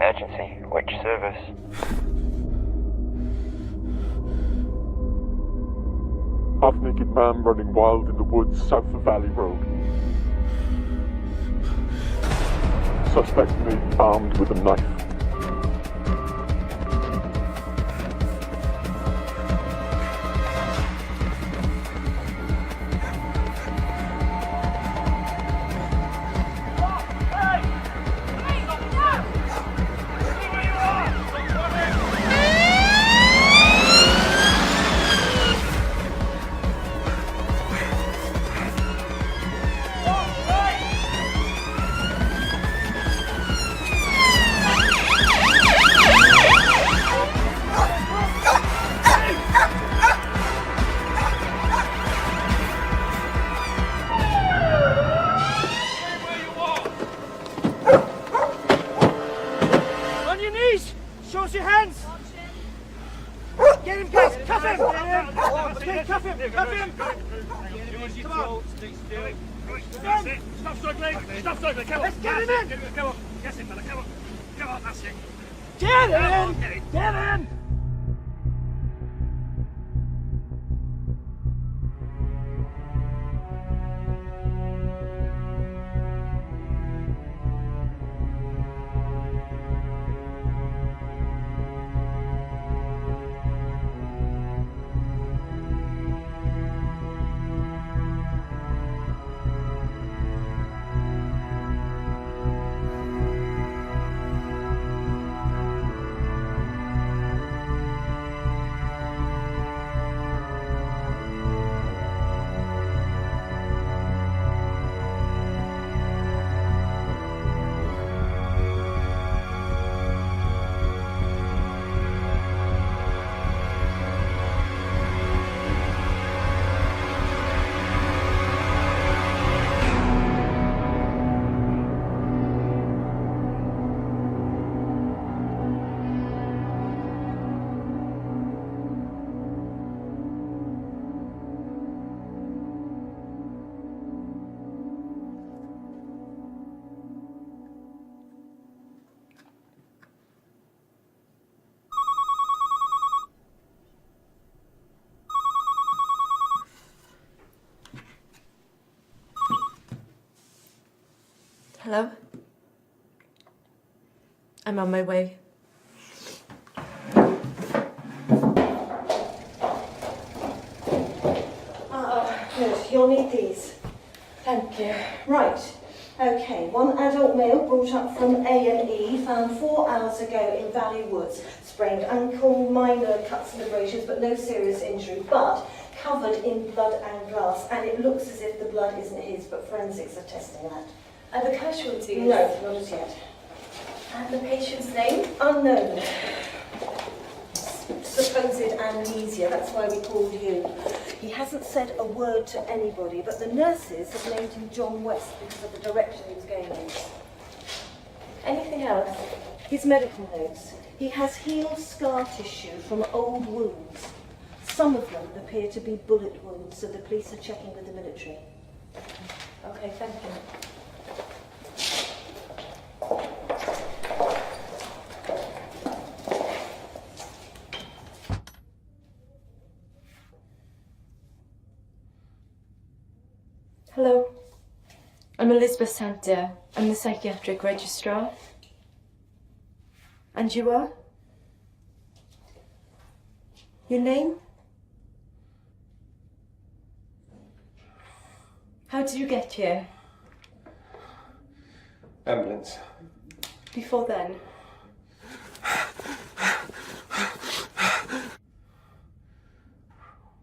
Emergency. Which service? Half-naked man running wild in the woods south of Valley Road. Suspect may be armed with a knife. Hello? I'm on my way. Good. You'll need these. Thank you. Right. Okay. One adult male brought up from A&E, found 4 hours ago in Valley Woods. Sprained ankle, minor cuts and abrasions, but no serious injury. But covered in blood and glass, and it looks as if the blood isn't his, but forensics are testing that. Are the casualties? No, not as yet. And the patient's name? Unknown. Supposed amnesia, that's why we called you. He hasn't said a word to anybody, but the nurses have named him John West because of the direction he was going in. Anything else? His medical notes. He has heel scar tissue from old wounds. Some of them appear to be bullet wounds, so the police are checking with the military. Okay, thank you. Hello, I'm Elizabeth Santa. I'm the psychiatric registrar. And you are? Your name? How did you get here? Ambulance. Before then?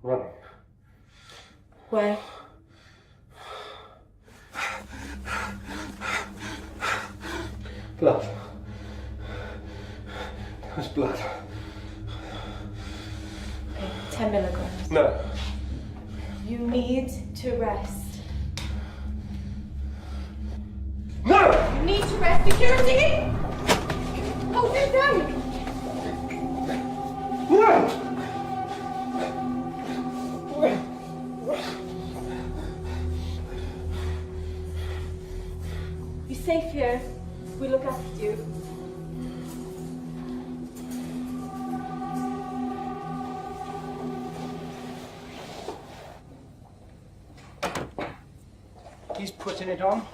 Running. Where? Blood. There's blood. Okay, 10 milligrams. No. You need to rest. No! You need to rest. Security! Hold him down! No! You're safe here. We look after you. he's putting it on.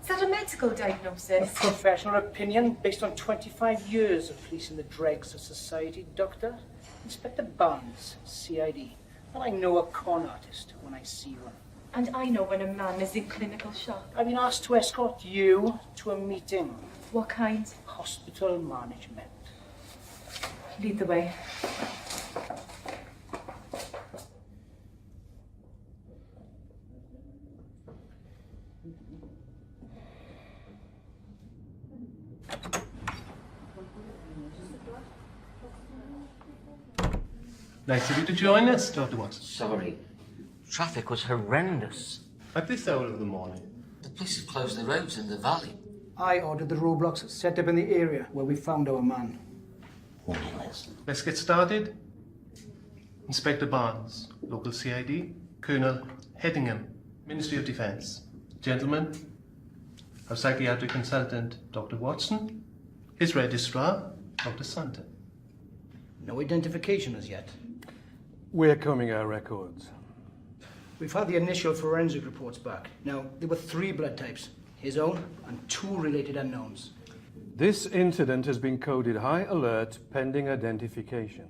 Is that a medical A diagnosis? professional opinion based on 25 years of policing the dregs of society, Doctor. Inspector Barnes, CID. And I know a con artist when I see one. And I know when a man is in clinical shock. I've been asked to escort you to a meeting. What kind? Hospital management. Lead the way. Nice of you to join us, Dr. Watson. Sorry. Traffic was horrendous. At this hour of the morning. The police have closed the roads in the valley. I ordered the roadblocks set up in the area where we found our man. Let's get started. Inspector Barnes, local CID. Colonel Headingham, Ministry of Defence. Gentlemen, our psychiatric consultant, Dr. Watson. His registrar, Dr. Santa. No identification as yet. We're combing our records. We've had the initial forensic reports back. Now, there were 3 blood types. His own and 2 related unknowns. This incident has been coded high alert pending identification.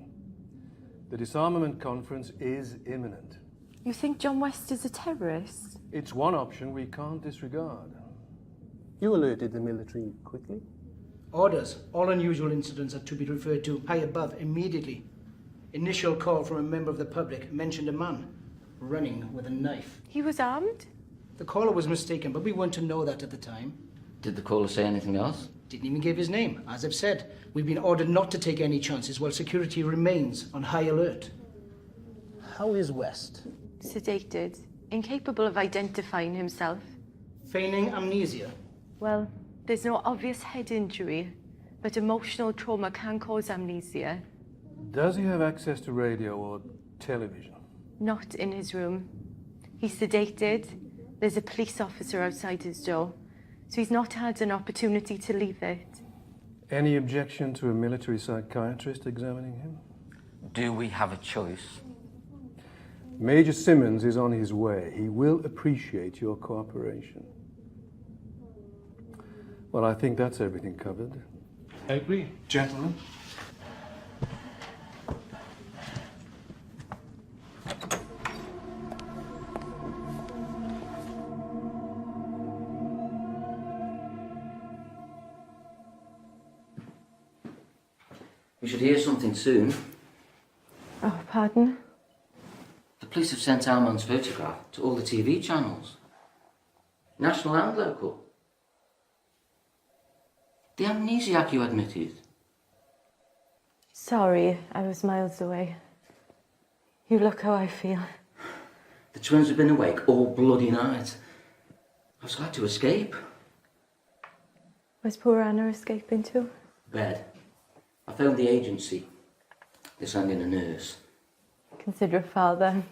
The disarmament conference is imminent. You think John West is a terrorist? It's one option we can't disregard. You alerted the military quickly? Orders. All unusual incidents are to be referred to high above immediately. Initial call from a member of the public mentioned a man running with a knife. He was armed? The caller was mistaken, but we weren't to know that at the time. Did the caller say anything else? Didn't even give his name. As I've said, we've been ordered not to take any chances while security remains on high alert. How is West? Sedated, incapable of identifying himself. Feigning amnesia. Well, there's no obvious head injury, but emotional trauma can cause amnesia. Does he have access to radio or television? Not in his room. He's sedated. There's a police officer outside his door, so he's not had an opportunity to leave it. Any objection to a military psychiatrist examining him? Do we have a choice? Major Simmons is on his way. He will appreciate your cooperation. Well, I think that's everything covered. I agree. Gentlemen. We should hear something soon. Oh, pardon? The police have sent our man's photograph to all the TV channels. National and local. The amnesiac you admitted. Sorry, I was miles away. You look how I feel. The twins have been awake all bloody night. I was glad to escape. Where's poor Anna escaping to? Bed. I phoned the agency. They're sending a nurse. Considerate father.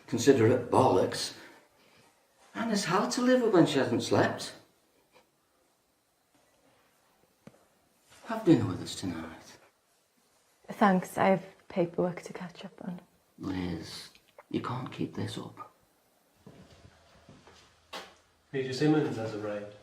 Considerate bollocks. Anna's hard to live with when she hasn't slept. Have dinner with us tonight. Thanks, I have paperwork to catch up on. Liz, you can't keep this up. Major Simmons has arrived.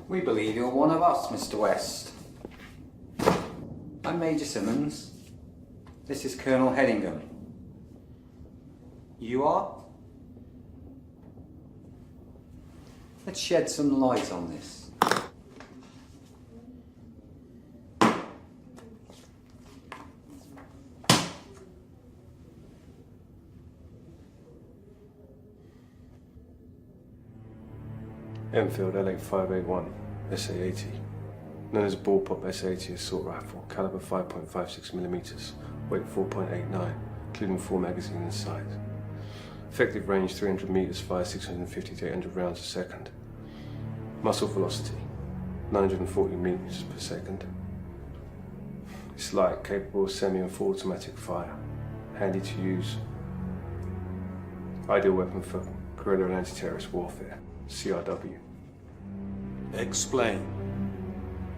We believe you're one of us, Mr. West. I'm Major Simmons. This is Colonel Headingham. You are? Let's shed some light on this. Enfield LA581, SA-80. Known as Bullpup SA-80 assault rifle, caliber 5.56mm, weight 4.89, including 4 magazines inside. Effective range 300 meters, fire 650 to 800 rounds a second. Muzzle velocity 940 meters per second. It's light, capable of semi and full automatic fire. Handy to use. Ideal weapon for guerrilla and anti-terrorist warfare. CRW. Explain.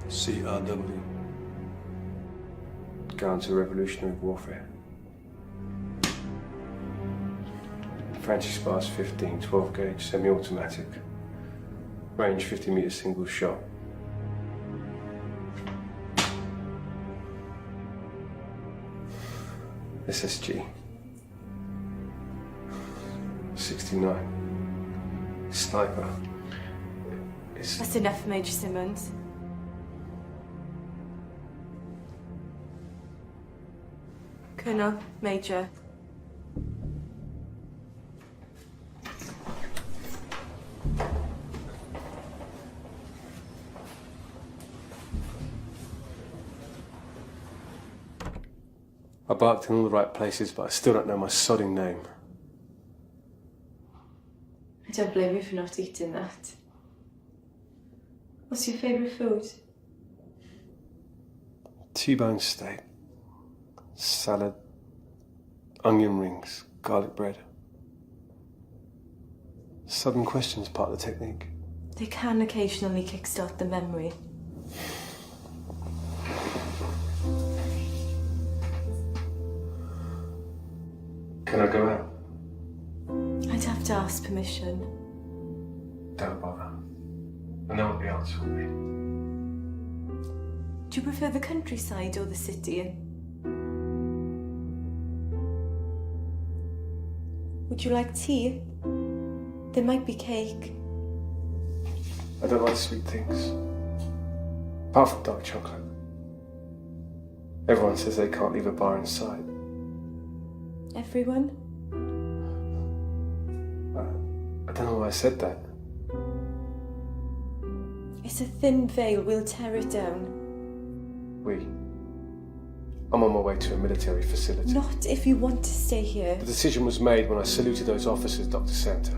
CRW. Counter-revolutionary warfare. Francis Bars 15, 12 gauge, semi-automatic. Range 50 meters, single shot. SSG. 69. Sniper. That's enough, Major Simmons. Colonel, Major. I barked in all the right places, but I still don't know my sodding name. I don't blame you for not eating that. What's your favourite food? T-bone steak, salad, onion rings, garlic bread. Sudden questions part of the technique. They can occasionally kickstart the memory. Can I go out? I'd have to ask permission. Don't bother. I know what the answer will be. Do you prefer the countryside or the city? Would you like tea? There might be cake. I don't like sweet things. Apart from dark chocolate. Everyone says they can't leave a bar in sight. Everyone? I don't know why I said that. It's a thin veil. We'll tear it down. I'm on my way to a military facility. Not if you want to stay here. The decision was made when I saluted those officers, Dr. Santa.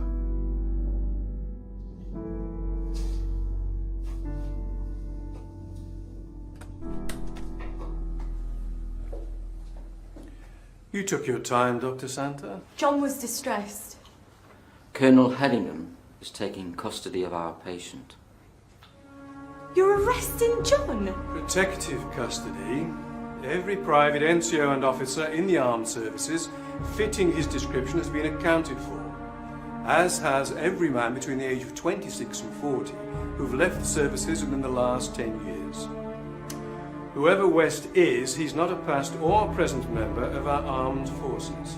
You took your time, Dr. Santa. John was distressed. Colonel Hedingham is taking custody of our patient. You're arresting John? Protective custody. Every private, NCO and officer in the armed services fitting his description has been accounted for, as has every man between the age of 26 and 40 who've left services within the last 10 years. Whoever West is, he's not a past or present member of our armed forces.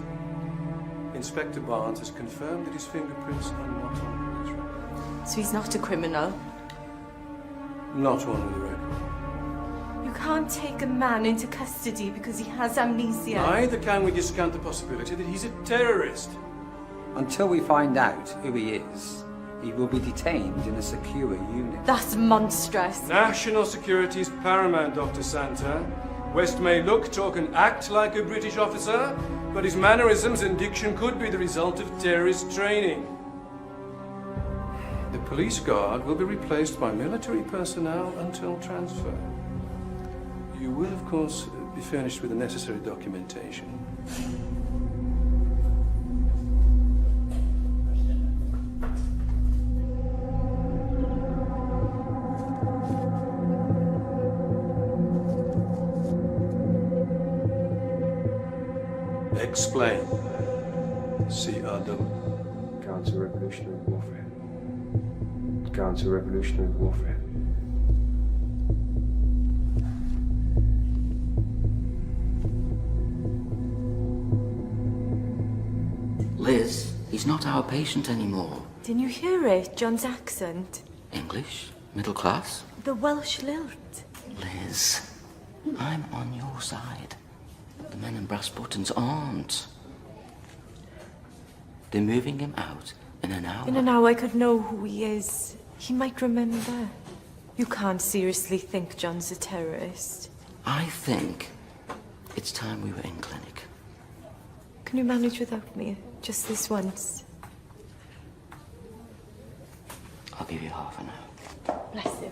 Inspector Barnes has confirmed that his fingerprints are not on his record. So he's not a criminal? Not on the record. You can't take a man into custody because he has amnesia. Neither can we discount the possibility that he's a terrorist. Until we find out who he is, he will be detained in a secure unit. That's monstrous. National security is paramount, Dr. Santa. West may look, talk and act like a British officer, but his mannerisms and diction could be the result of terrorist training. The police guard will be replaced by military personnel until transfer. You will, of course, be furnished with the necessary documentation. Explain. CRW. Counter-revolutionary warfare. Counter-revolutionary warfare. Liz, he's not our patient anymore. Didn't you hear it? John's accent. English? Middle class? The Welsh lilt. Liz, I'm on your side. The men in brass buttons aren't. They're moving him out in an hour. In an hour I could know who he is. He might remember. You can't seriously think John's a terrorist. I think it's time we were in clinic. Can you manage without me? Just this once? I'll give you half an hour. Bless you.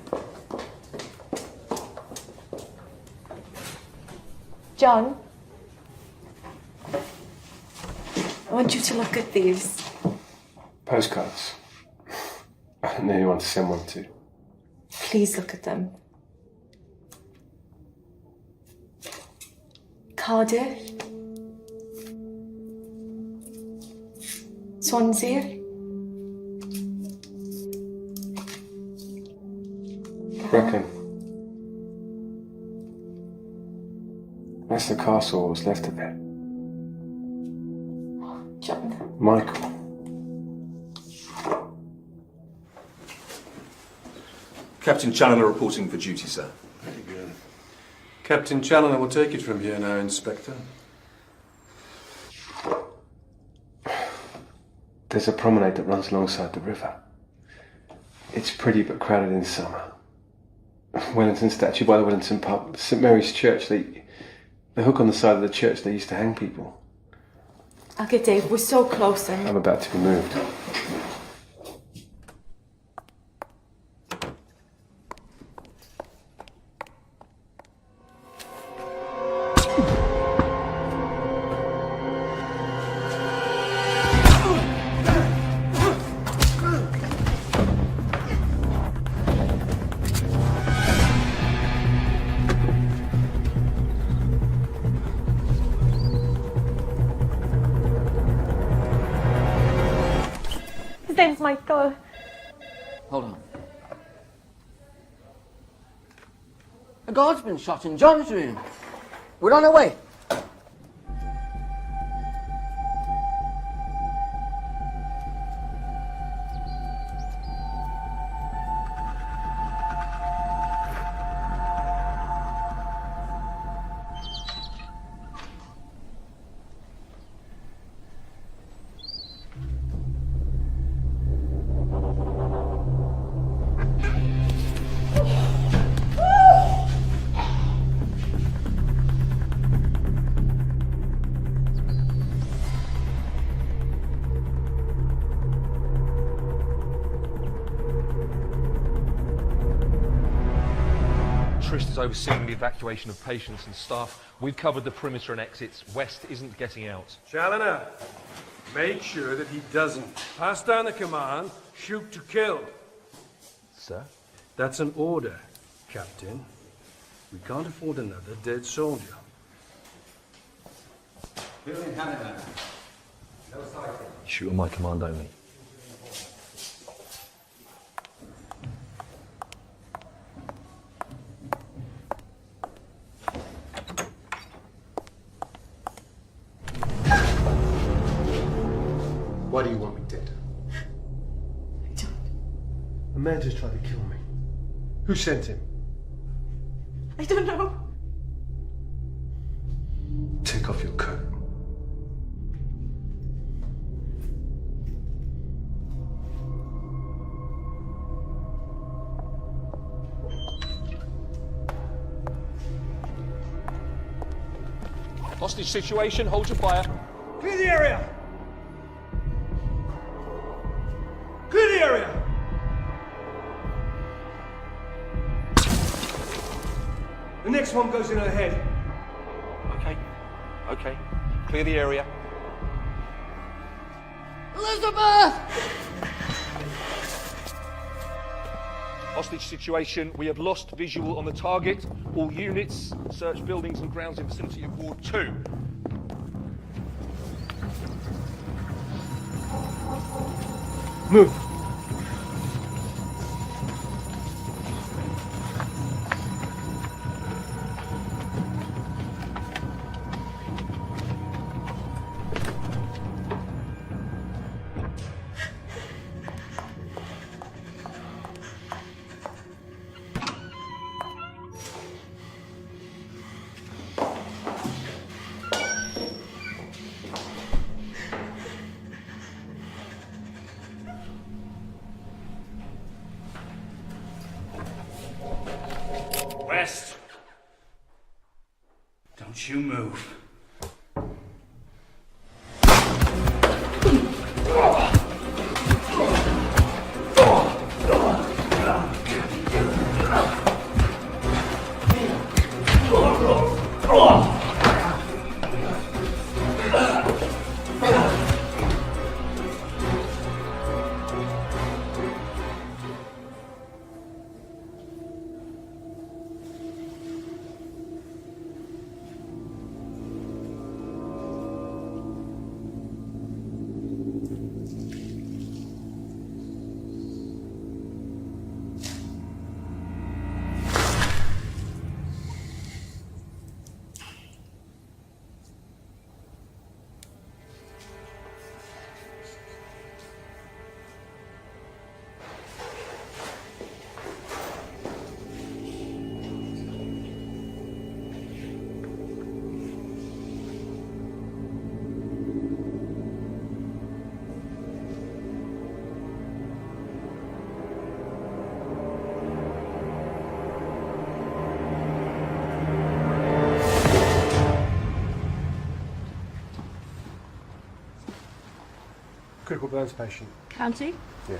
John, I want you to look at these. Postcards. I didn't know anyone to send one to. Please look at them. Cardiff. Swansea. Reckon. That's the castle, what's left of it. John. Michael. Captain Challoner reporting for duty, sir. Very good. Captain Challoner will take it from here now, Inspector. There's a promenade that runs alongside the river. It's pretty but crowded in summer. Wellington statue by the Wellington pub. St Mary's Church, the hook on the side of the church they used to hang people. Okay, Dave, we're so close and... I'm about to be moved. His name's Michael. Hold on. A guard's been shot in John's room. We're on our way. Trist is overseeing the evacuation of patients and staff. We've covered the perimeter and exits. West isn't getting out. Challoner, make sure that he doesn't. Pass down the command, shoot to kill. Sir? That's an order, Captain. We can't afford another dead soldier. Shoot on my command only. Why do you want me dead? I don't. A man just tried to kill me. Who sent him? I don't know. Take off your coat. Hostage situation, hold your fire. Clear the area! Clear the area! The next one goes in ahead. Okay. Clear the area. Elizabeth! Hostage situation, we have lost visual on the target. All units, search buildings and grounds in vicinity of Ward 2. Move. West! Don't you move. Critical burns patient. County? Yeah.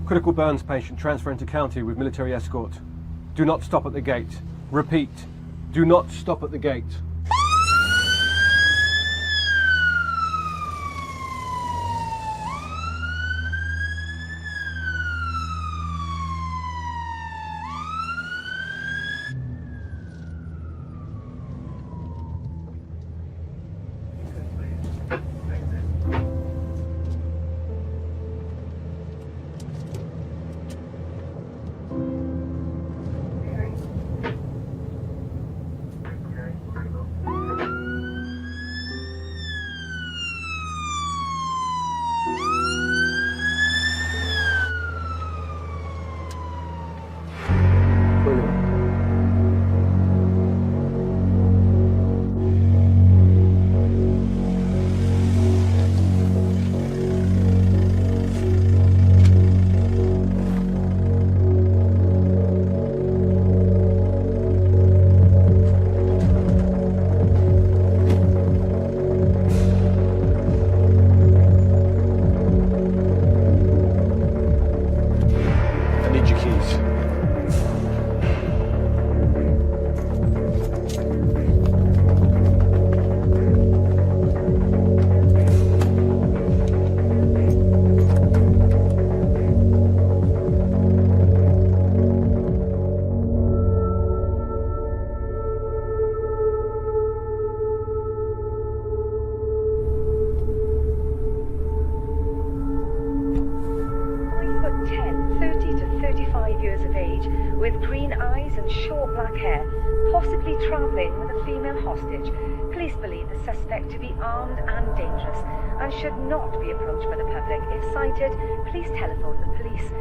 Critical burns patient transferring to county with military escort. Do not stop at the gate. Repeat, do not stop at the gate. Should not be approached by the public. If sighted, please telephone the police.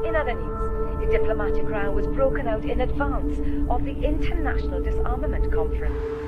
In other news, a diplomatic row was broken out in advance of the International Disarmament Conference.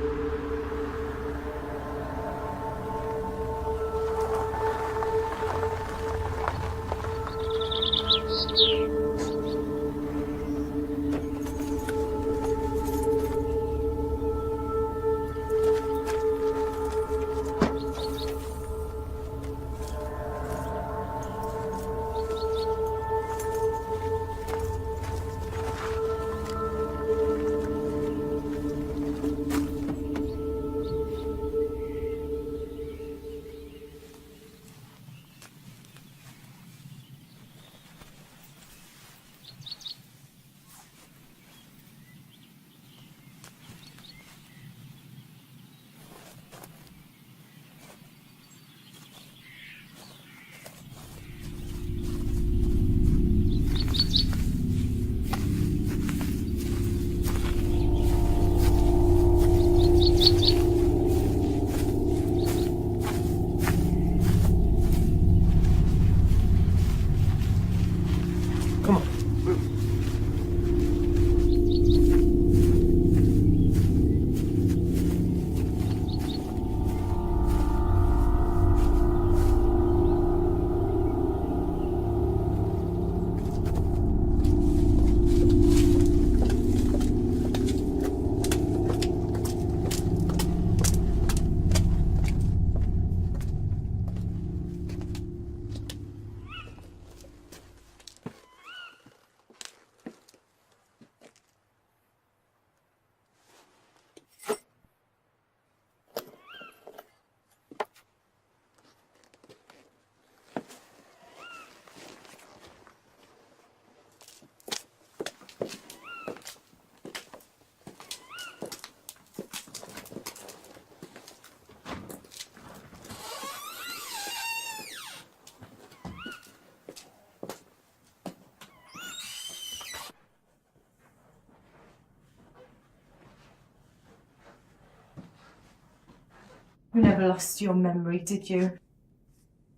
You never lost your memory, did you?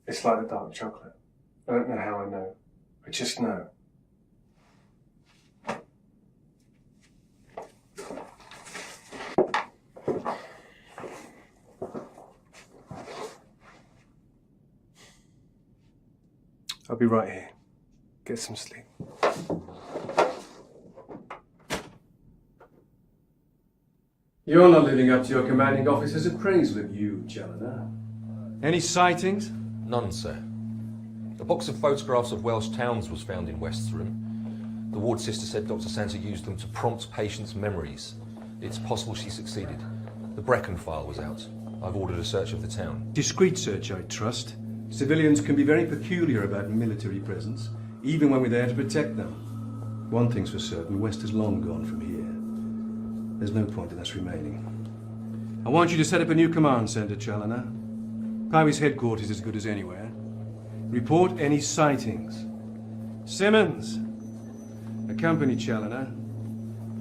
It's like the dark chocolate. don't know how I know. I just know. I'll be right here. Get some sleep. You're not living up to your commanding officer's appraisal of you, Challoner. Any sightings? None, sir. A box of photographs of Welsh towns was found in West's room. The ward sister said Dr. Santa used them to prompt patients' memories. It's possible she succeeded. The Brecon file was out. I've ordered a search of the town. Discreet search, I trust. Civilians can be very peculiar about military presence, even when we're there to protect them. One thing's for certain, West is long gone from here. There's no point in us remaining. I want you to set up a new command centre, Challoner. Powys headquarters is as good as anywhere. Report any sightings. Simmons, accompany Challoner.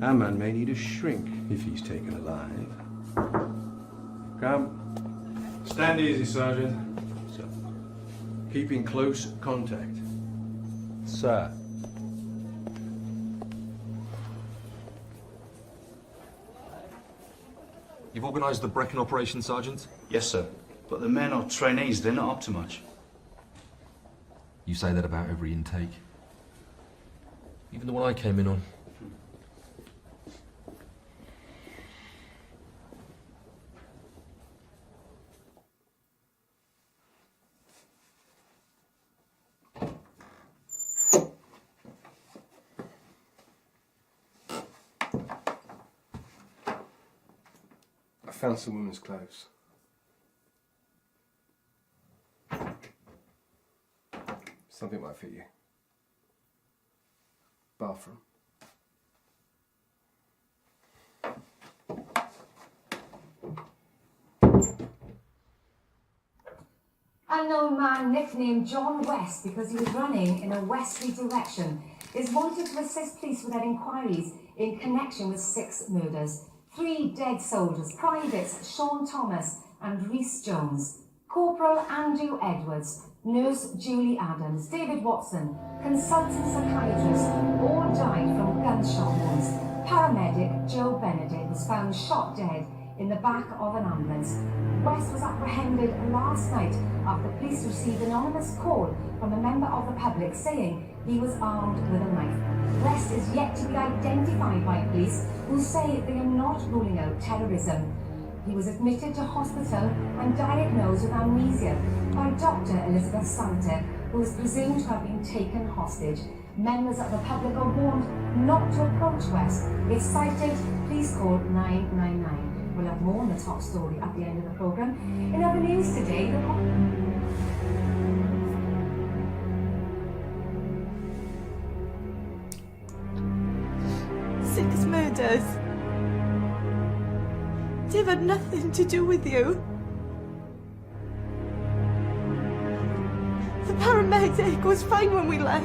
Our man may need a shrink if he's taken alive. Come. Stand easy, Sergeant. So, keep in close contact. Sir. You've organised the Brecon operation, Sergeant? Yes, sir. But the men are trainees, they're not up to much. You say that about every intake. Even the one I came in on. I found some women's clothes. Something might fit you. Bathroom. Unknown man nicknamed John West because he was running in a westerly direction is wanted to assist police with their inquiries in connection with 6 murders. 3 dead soldiers, privates Sean Thomas and Rhys Jones, Corporal Andrew Edwards, Nurse Julie Adams, David Watson, consultant psychiatrist, all died from gunshot wounds. Paramedic Joe Benedict was found shot dead in the back of an ambulance. West was apprehended last night after police received an anonymous call from a member of the public saying he was armed with a knife. West is yet to be identified by police, who say they are not ruling out terrorism. He was admitted to hospital and diagnosed with amnesia by Dr. Elizabeth Santa, who is presumed to have been taken hostage. Members of the public are warned not to approach West. If sighted, please call 999. We'll have more on the top story at the end of the programme. In other news today, Six murders. They've had nothing to do with you. The paramedic was fine when we left.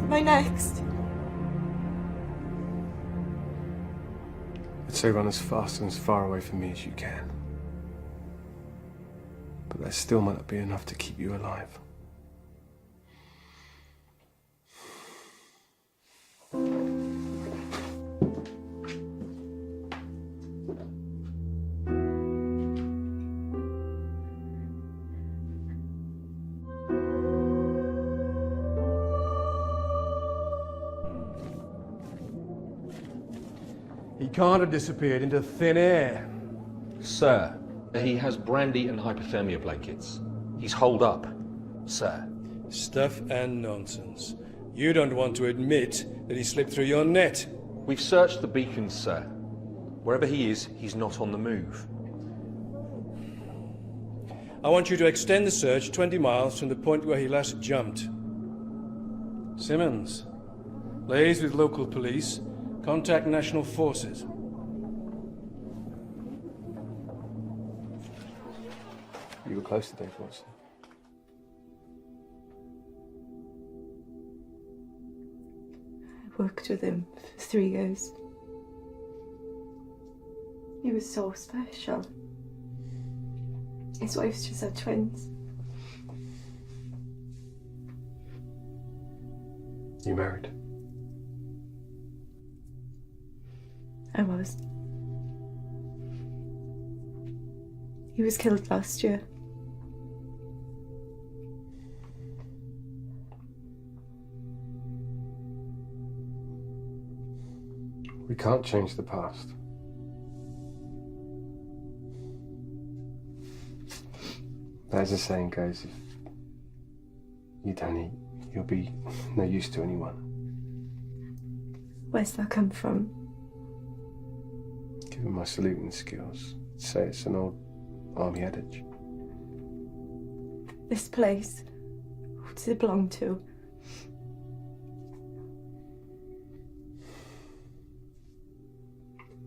Am I next? I'd say run as fast and as far away from me as you can. But that still might not be enough to keep you alive. He can't have disappeared into thin air. Sir, he has brandy and hypothermia blankets. He's holed up, sir. Stuff and nonsense. You don't want to admit that he slipped through your net. We've searched the beacons, sir. Wherever he is, he's not on the move. I want you to extend the search 20 miles from the point where he last jumped. Simmons, liaise with local police. Contact national forces. You were close to Dave Watson. I worked with him for 3 years. He was so special. His wife's just had twins. You married? I was. He was killed last year. We can't change the past. But as the saying goes, if you don't eat, you'll be no use to anyone. Where's that come from? Given my saluting skills, I'd say it's an old army adage. This place, who does it belong to?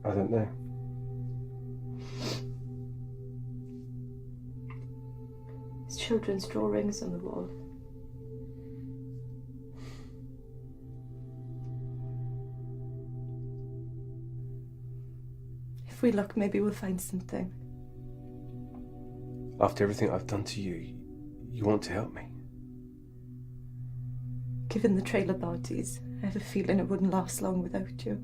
I don't know. There's children's drawings on the wall. If we look, maybe we'll find something. After everything I've done to you, you want to help me? Given the trailer parties, I have a feeling it wouldn't last long without you.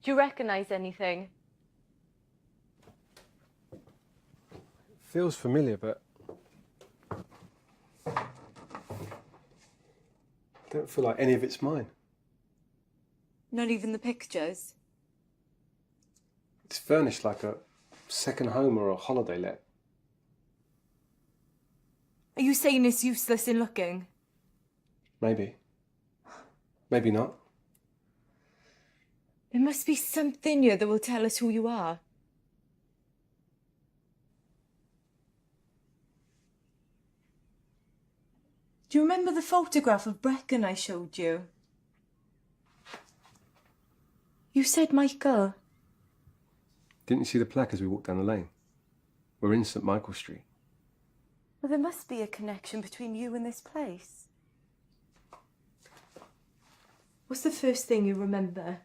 Do you recognise anything? Feels familiar, but I don't feel like any of it's mine. Not even the pictures? It's furnished like a second home or a holiday let. Are you saying it's useless in looking? Maybe. Maybe not. There must be something here that will tell us who you are. Do you remember the photograph of Brecon I showed you? You said Michael. Didn't you see the plaque as we walked down the lane? We're in St. Michael Street. Well, there must be a connection between you and this place. What's the first thing you remember?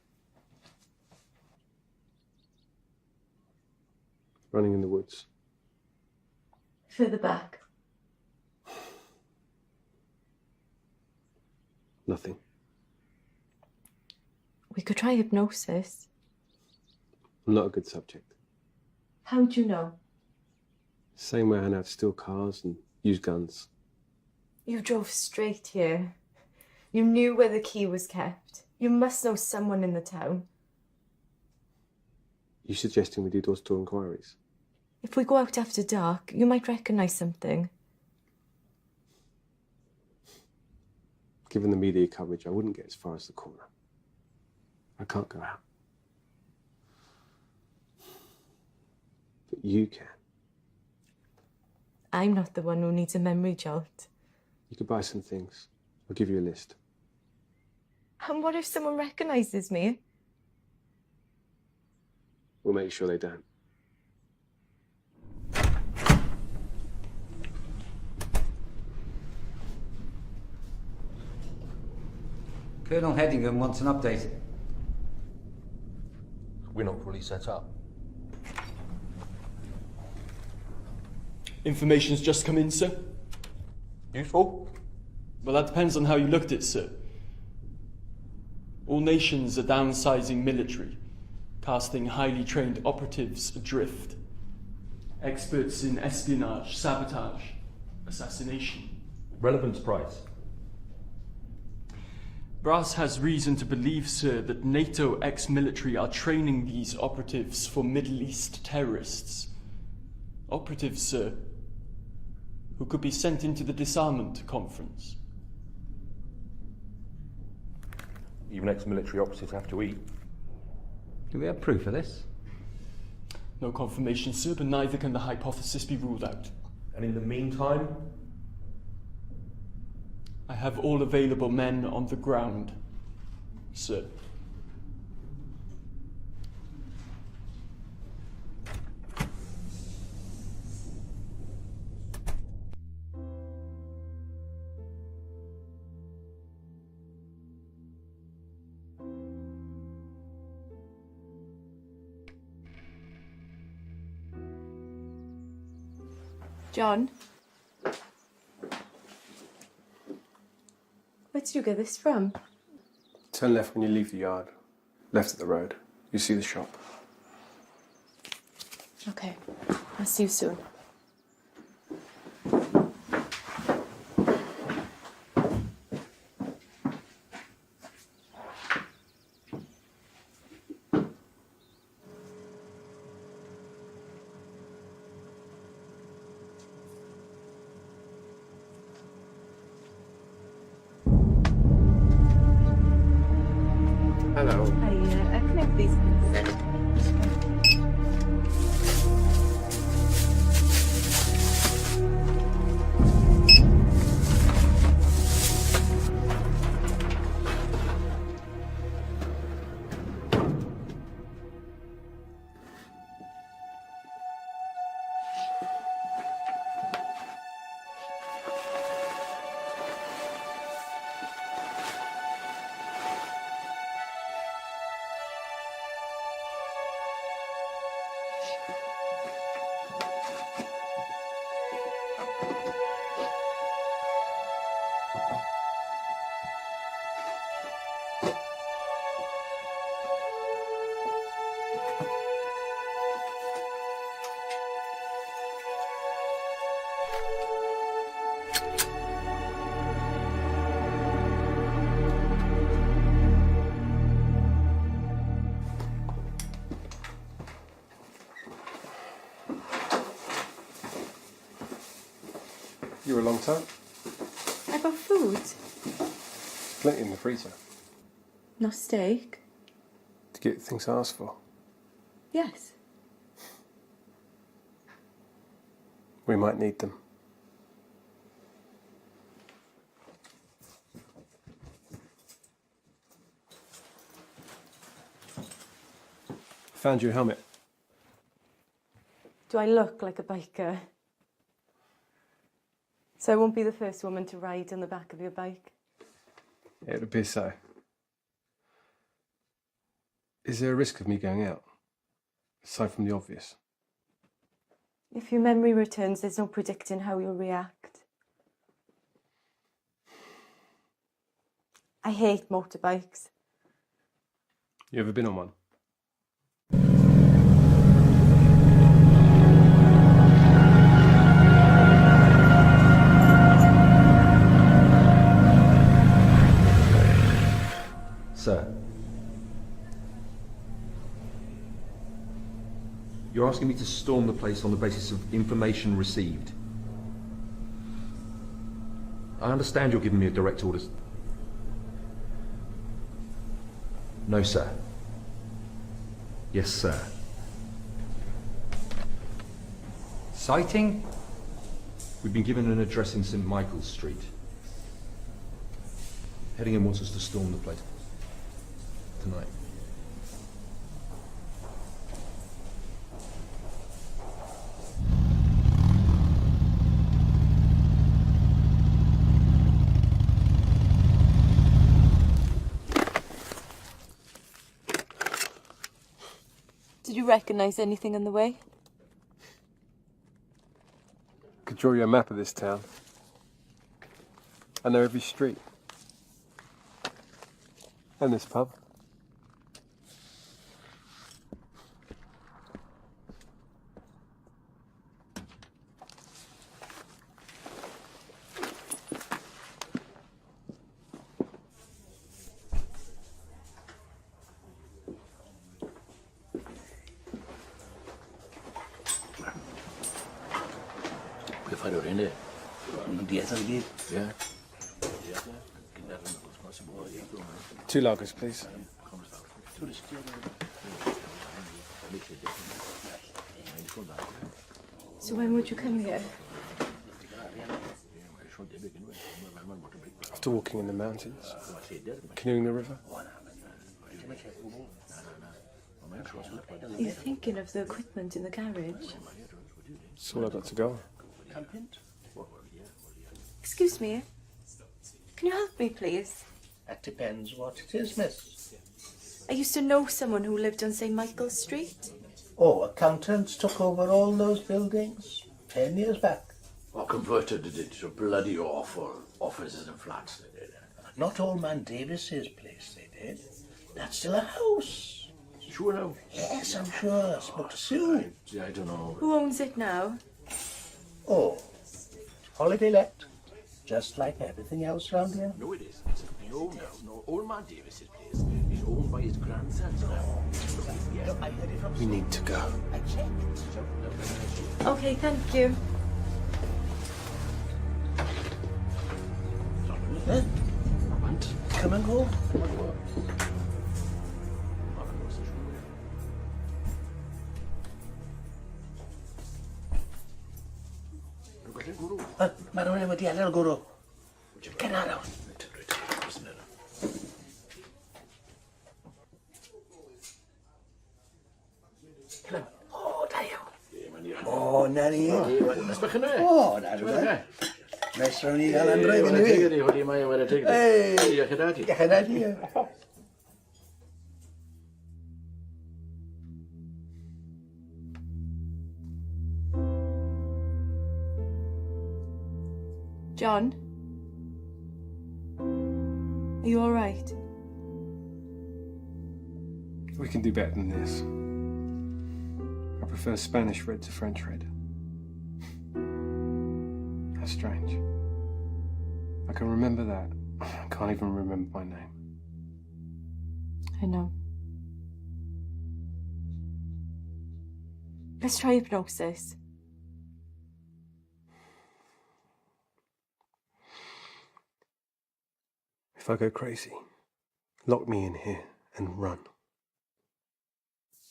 Running in the woods. Further back. Nothing. We could try hypnosis. I'm not a good subject. How do you know? Same way I know how to steal cars and use guns. You drove straight here. You knew where the key was kept. You must know someone in the town. You suggesting we do door-to-door inquiries? If we go out after dark, you might recognise something. Given the media coverage, I wouldn't get as far as the corner. I can't go out. But you can. I'm not the one who needs a memory jolt. You could buy some things. I'll give you a list. And what if someone recognises me? We'll make sure they don't. Colonel Headingham wants an update. We're not fully set up. Information's just come in, sir. Useful? Well, that depends on how you looked at it, sir. All nations are downsizing military, casting highly trained operatives adrift. Experts in espionage, sabotage, assassination. Relevance price. Brass has reason to believe, sir, that NATO ex-military are training these operatives for Middle East terrorists. Operatives, sir, who could be sent into the disarmament conference. Even ex-military operatives have to eat. Do we have proof of this? No confirmation, sir, but neither can the hypothesis be ruled out. And in the meantime? I have all available men on the ground, sir. John? Where did you get this from? Turn left when you leave the yard. Left at the road. You see the shop. Okay. I'll see you soon. Hello. Hi, can I please? You were a long time? I got food. Plenty in the freezer. No steak? To get things I asked for. Yes. We might need them. Found your helmet. Do I look like a biker? So I won't be the first woman to ride on the back of your bike? It would appear so. Is there a risk of me going out? Aside from the obvious. If your memory returns, there's no predicting how you'll react. I hate motorbikes. You ever been on one? Sir, you're asking me to storm the place on the basis of information received. I understand you're giving me a direct orders. No, sir. Yes, sir. Sighting? We've been given an address in St. Michael's Street. Headingham wants us to storm the place tonight. Did you recognise anything on the way? Could draw you a map of this town. I know every street. And this pub. Yeah. 2 lagers, please. So when would you come here? After walking in the mountains, canoeing the river. Are you thinking of the equipment in the garage? That's all I got to go on. Excuse me. Can you help me, please? That depends what it is, miss. I used to know someone who lived on St. Michael's Street. Oh, accountants took over all those buildings 10 years back. Or converted it into bloody awful offices and flats, they did. Not all Man Davis's place, they did. That's still a house. Sure now? Yes, I'm sure. I spoke to Sue. I don't know. Who owns it now? Oh, holiday let. Just like everything else around here. No, it isn't. No. Old Man Davis's place is owned by his grandsons now. Yeah, I heard it from We need to go. I checked. Okay, thank you. Come and go. Mae rhywun wedi adael gwrw. Gen ar awn. O, da iawn. O, na ni. Nes bach yna? O, na rhywbeth. Nes rhawn ni gael anrwydd yn i fi. Hwdi mae wedi tegri. Ei. Diolch yn adi. Diolch yn adi. John? Are you all right? We can do better than this. I prefer Spanish red to French red. How strange. I can remember that. I can't even remember my name. I know. Let's try hypnosis. If I go crazy, lock me in here and run.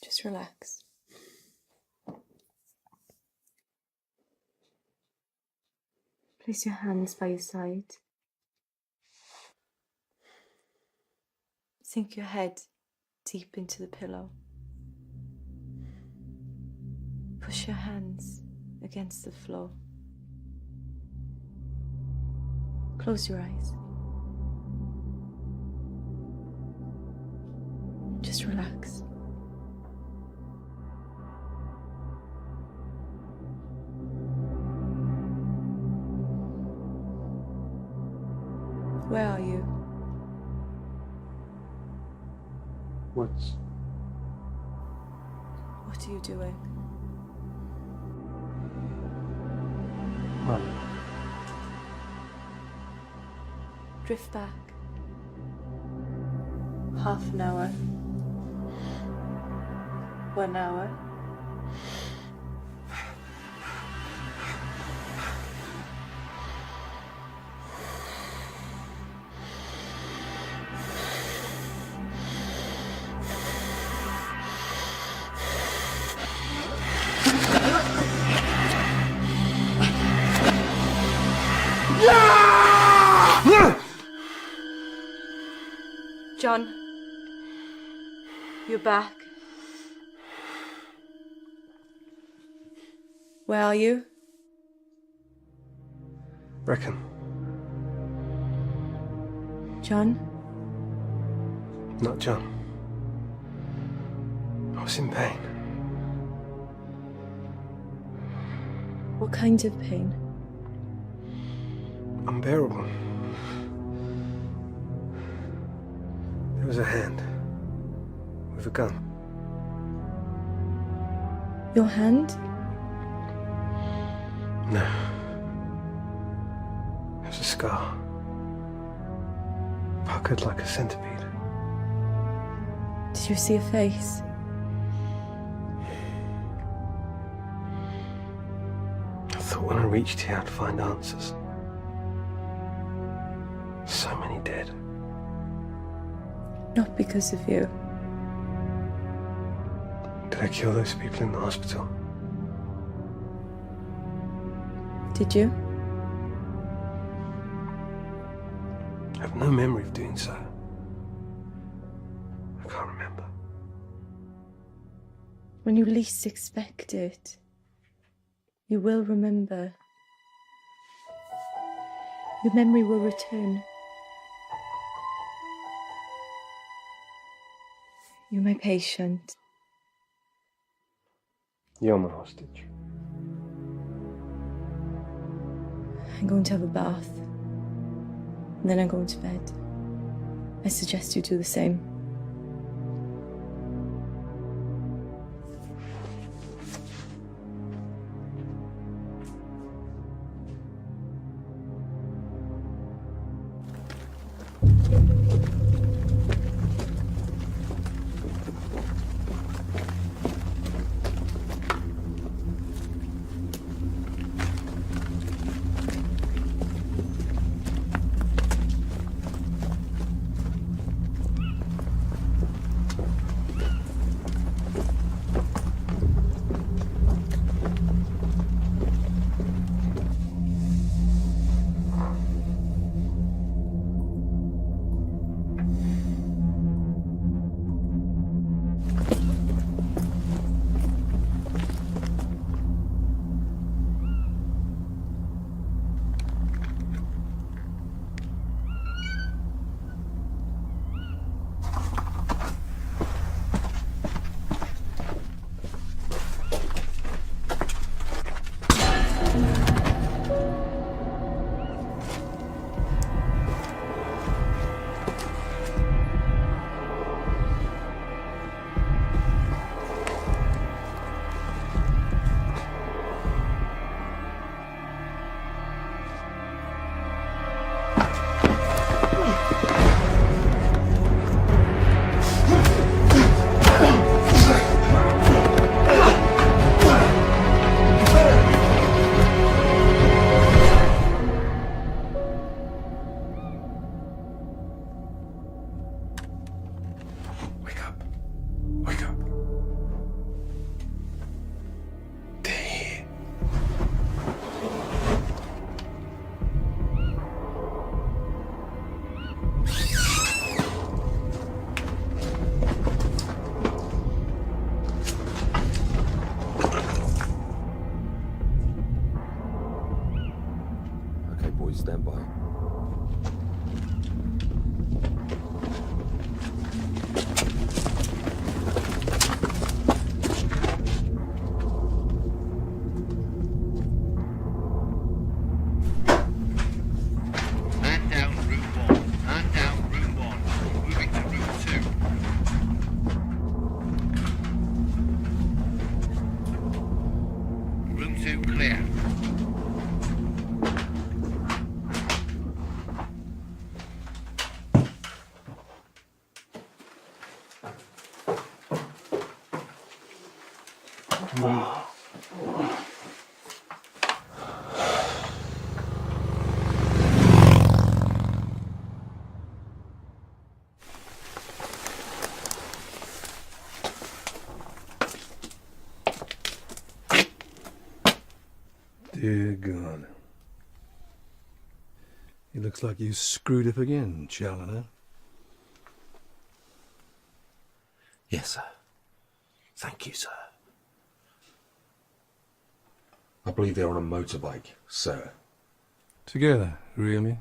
Just relax. Place your hands by your side. Sink your head deep into the pillow. Push your hands against the floor. Close your eyes. Just relax. Where are you? Woods. What are you doing? Run. Drift back. Half an hour. 1 hour. John, you're back. Where are you? Reckon. John? Not John. I was in pain. What kind of pain? Unbearable. There was a hand with a gun. Your hand? No. It was a scar. Puckered like a centipede. Did you see a face? I thought when I reached here I'd find answers. So many dead. Not because of you. Did I kill those people in the hospital? Did you? I have no memory of doing so. I can't remember. When you least expect it, you will remember. Your memory will return. You're my patient. You're my hostage. I'm going to have a bath. And then I'm going to bed. I suggest you do the same. Stand by. Man down room 1. Man down room 1. Moving to room 2. Room 2 clear. Dear God. It looks like you screwed up again, Challoner. Yes, sir. Thank you, sir. I believe they're on a motorbike, sir. Together, really?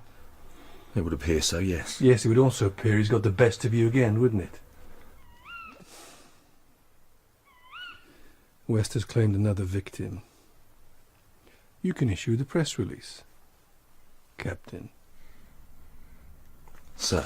It would appear so, yes. Yes, it would also appear he's got the best of you again, wouldn't it? West has claimed another victim. You can issue the press release, Captain. Sir.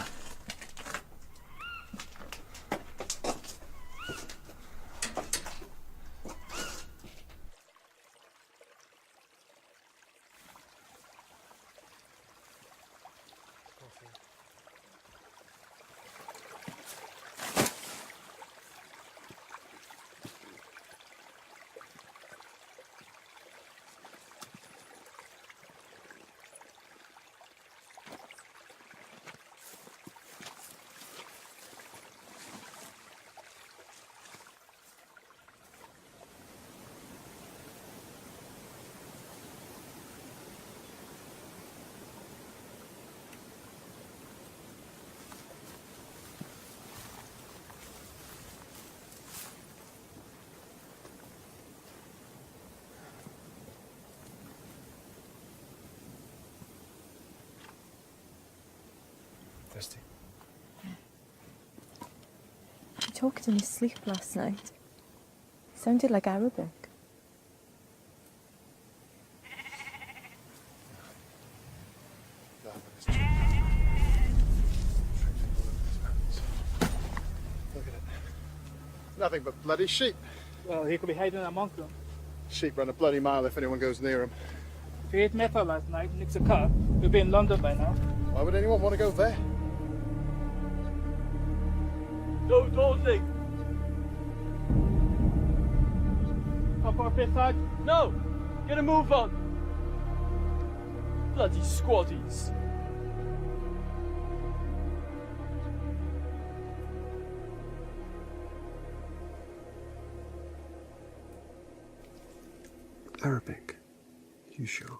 Thirsty. He talked in his sleep last night. It sounded like Arabic. Nothing but bloody sheep. Well, he could be hiding amongst them. Sheep run a bloody mile if anyone goes near them. If he ate method last night and nicks a car, he'll be in London by now. Why would anyone want to go there? No, Dawsey! Up our fifth side? No! Get a move on! Bloody squaddies! Arabic? You sure?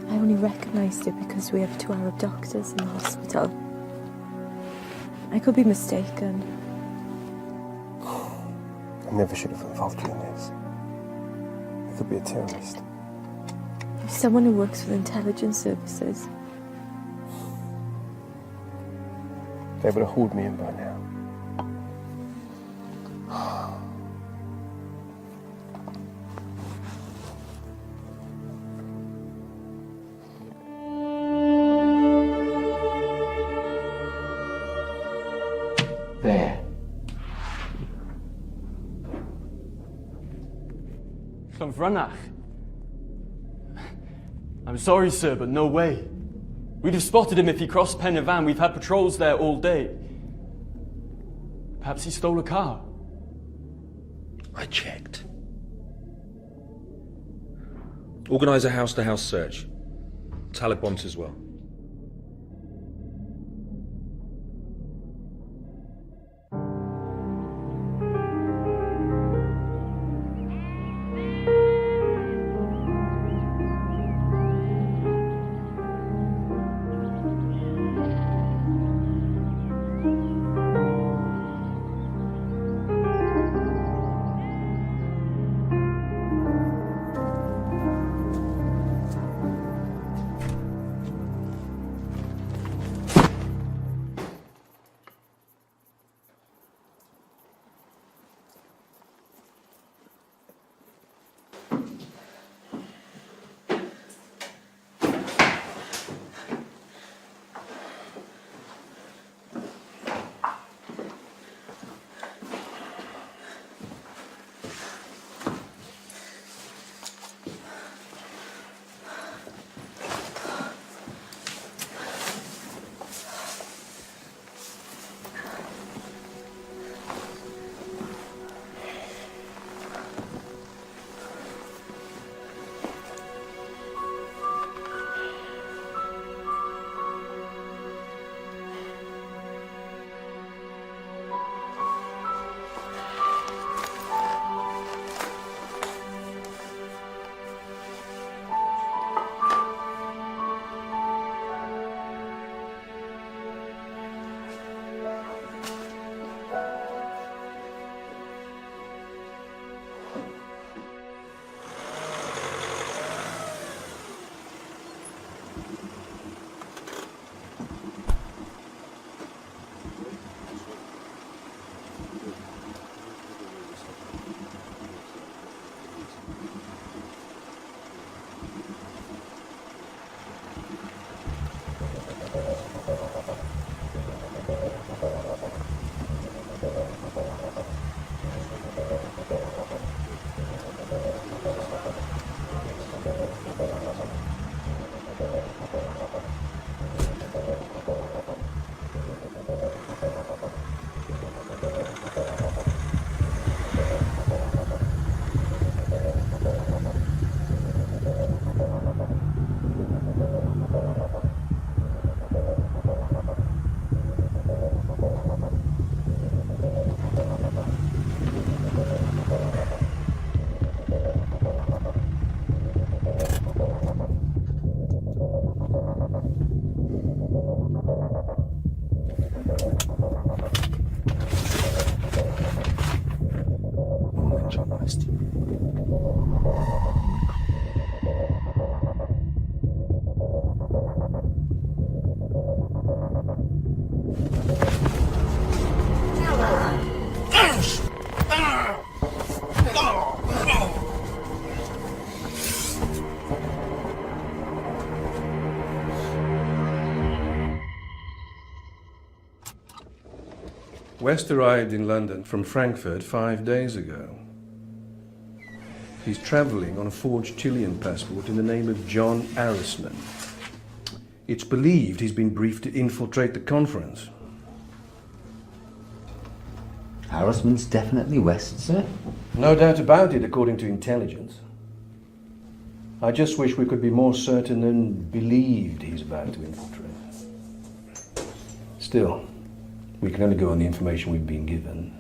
I only recognised it because we have 2 Arab doctors in the hospital. I could be mistaken. I never should have involved you in this. You could be a terrorist. You're someone who works for the intelligence services. They would have hauled me in by now. There. Vranach. I'm sorry, sir, but no way. We'd have spotted him if he crossed Pen y Fan. We've had patrols there all day. Perhaps he stole a car. I checked. Organise a house-to-house search. Talibont as well. West arrived in London from Frankfurt 5 days ago. He's travelling on a forged Chilean passport in the name of John Arrisman. It's believed he's been briefed to infiltrate the conference. Arrisman's definitely West, sir? No doubt about it, according to intelligence. I just wish we could be more certain and believed he's about to infiltrate. Still, we can only go on the information we've been given.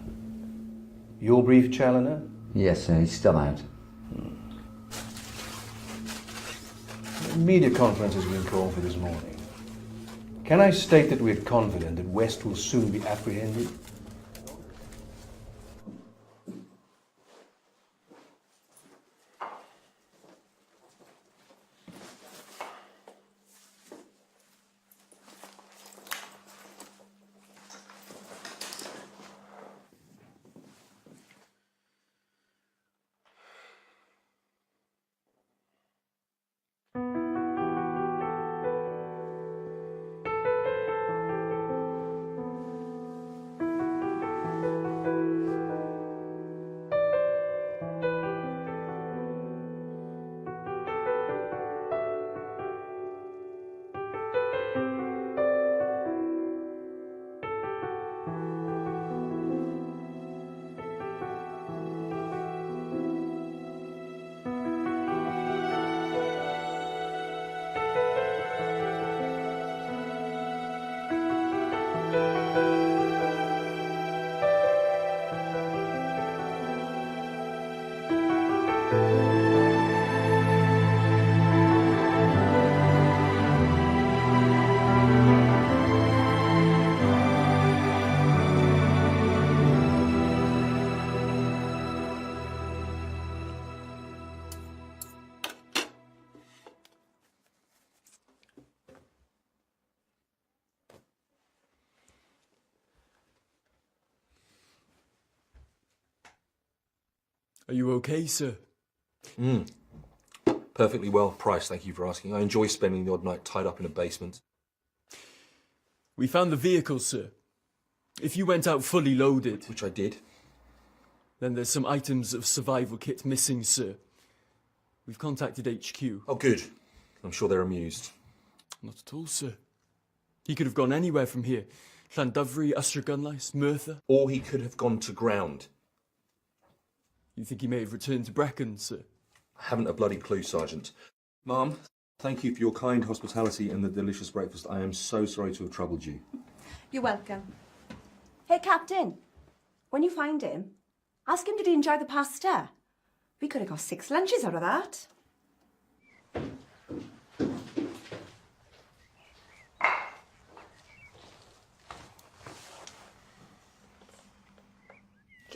You'll brief Challoner? Yes, sir, he's still out. A media conference has been called for this morning. Can I state that we're confident that West will soon be apprehended? Are you okay, sir? Perfectly well priced, thank you for asking. I enjoy spending the odd night tied up in a basement. We found the vehicle, sir. If you went out fully loaded... Which I did. Then there's some items of survival kit missing, sir. We've contacted HQ. Oh, good. I'm sure they're amused. Not at all, sir. He could have gone anywhere from here. Llanddyfri, Ystrad, Merthyr. Or he could have gone to ground. You think he may have returned to Brecon, sir? I haven't a bloody clue, Sergeant. Ma'am, thank you for your kind hospitality and the delicious breakfast. I am so sorry to have troubled you. You're welcome. Hey, Captain, when you find him, ask him did he enjoy the pasta? We could have got 6 lunches out of that.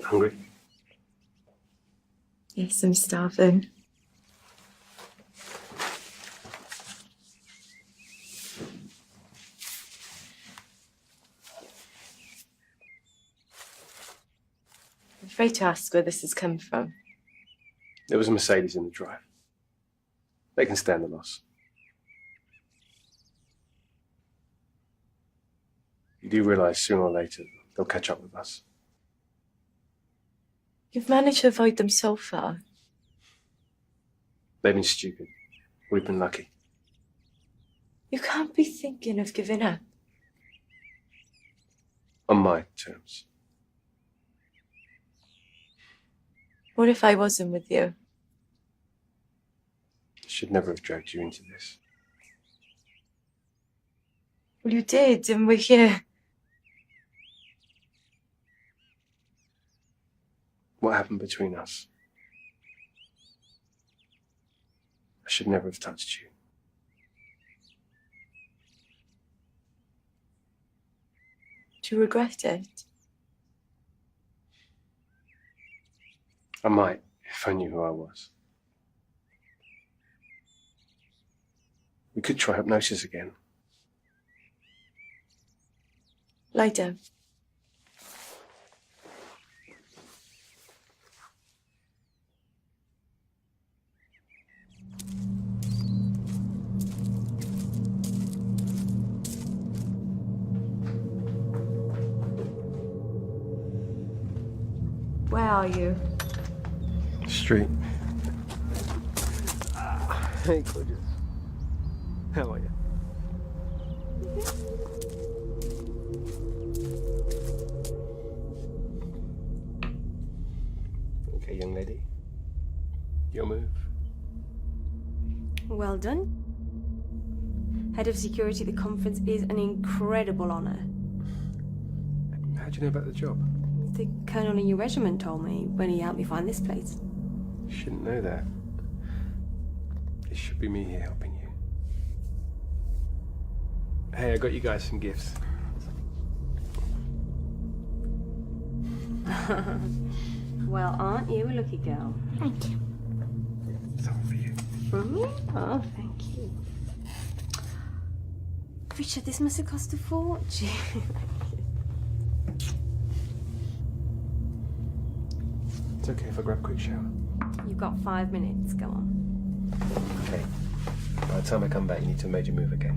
Hungry? Yes, I'm starving. I'm afraid to ask where this has come from. There was a Mercedes in the drive. They can stand the loss. You do realise sooner or later they'll catch up with us. You've managed to avoid them so far. They've been stupid. We've been lucky. You can't be thinking of giving up. On my terms. What if I wasn't with you? I should never have dragged you into this. Well, you did, and we're here. What happened between us? I should never have touched you. Do you regret it? I might, if I knew who I was. We could try hypnosis again. Lie down. How are you? Street. Hey, gorgeous. How are you? Okay, young lady. Your move. Well done. Head of security at the conference is an incredible honour. How do you know about the job? The colonel in your regiment told me when he helped me find this place. You shouldn't know that. It should be me here helping you. Hey, I got you guys some gifts. Well, aren't you a lucky girl? Thank you. Something for you. From me? Oh, thank you. Richard, this must have cost a fortune. It's okay if I grab a quick shower. You've got 5 minutes, go on. Okay. By the time I come back, you need to have made your move, okay?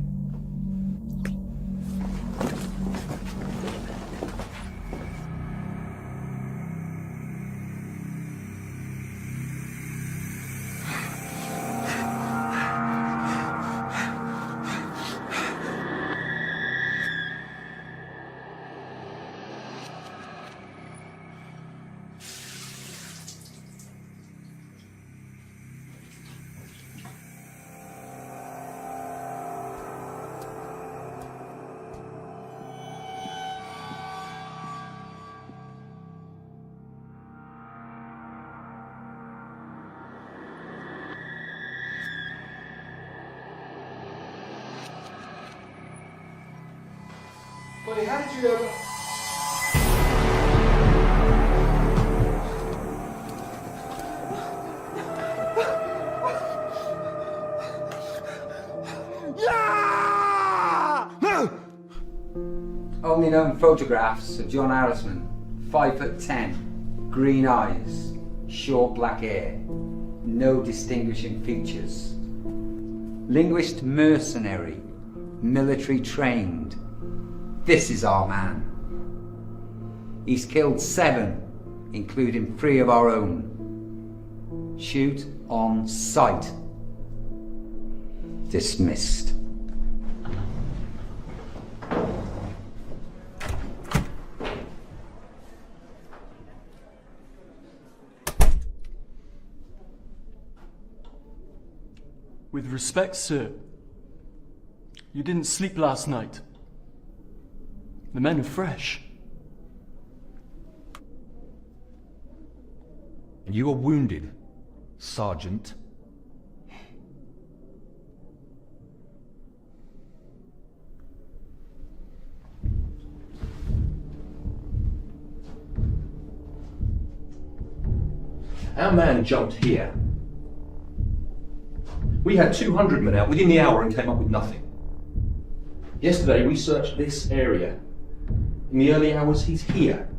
Bonnie, how did you ever... Only known photographs of John Harrisman, 5'10", green eyes, short black hair, no distinguishing features. Linguist mercenary, military trained. This is our man. He's killed 7, including 3 of our own. Shoot on sight. Dismissed. With respect, sir, you didn't sleep last night. The men are fresh. And you are wounded, Sergeant. Our man jumped here. We had 200 men out within the hour and came up with nothing. Yesterday we searched this area. In the early hours, he's here.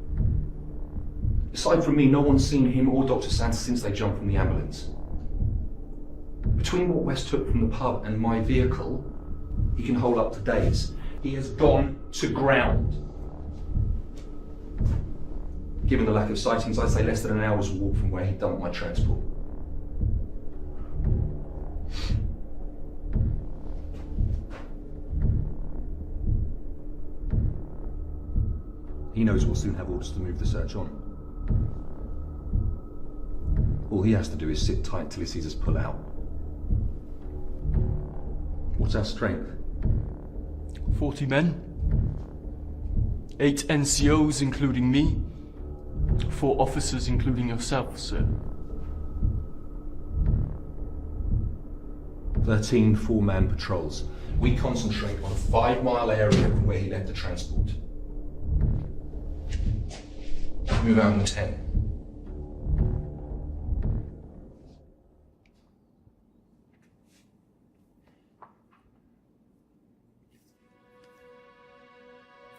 Aside from me, no one's seen him or Dr. Sands since they jumped from the ambulance. Between what West took from the pub and my vehicle, he can hold up to days. He has gone to ground. Given the lack of sightings, I'd say less than an hour's walk from where he dumped my transport. He knows we'll soon have orders to move the search on. All he has to do is sit tight till he sees us pull out. What's our strength? 40 men. 8 NCOs, including me. 4 officers, including yourself, sir. 13 4-man patrols. We concentrate on a 5-mile area from where he left the transport. Move out in 10.